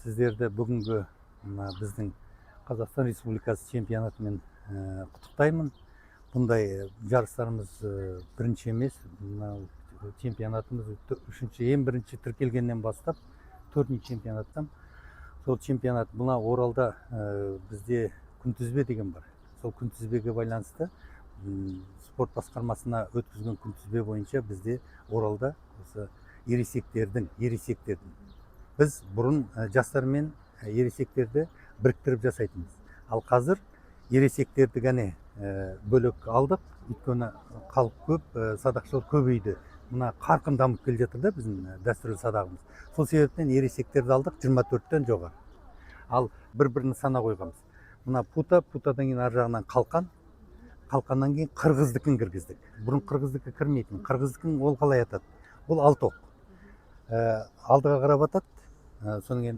сіздерді бүгінгі біздің Қазақстан Республикасы чемпионатымен құттықтаймын. Бұндай жарыстарымыз бірінші емес. Чемпионатымыз ең бірінші тіркелгеннен бастап 4-ші чемпионаттан. Сол чемпионат мына Оралда бізде күнтізбе деген бар. Сол күнтізбеге байланысты спорт басқармасына өткізген күнтізбе бойынша бізде Оралда осы ересектердің біз бұрын жастар мен ересектерді біріктіріп жасайтынбыз. Ал қазір ересектерді ғана бөлек алдық, өйткені халық көп, садақшылар көбейді. Мына қарқын дамып келе жатыр да біздің дәстүрлі садағымыз. Сол себептен ересектерді алдық 24-тен жоғары. Ал бір-бірін сана қойғанбыз. Мына путадан кейін ар жағынан қалқаннан кейін қырғыздікін кіргіздік. Бұрын қырғыздікі кірмейтін. Қырғыздікін ол қалай атады? Ол алтоқ. Алдыға қарап атады. Содан кейін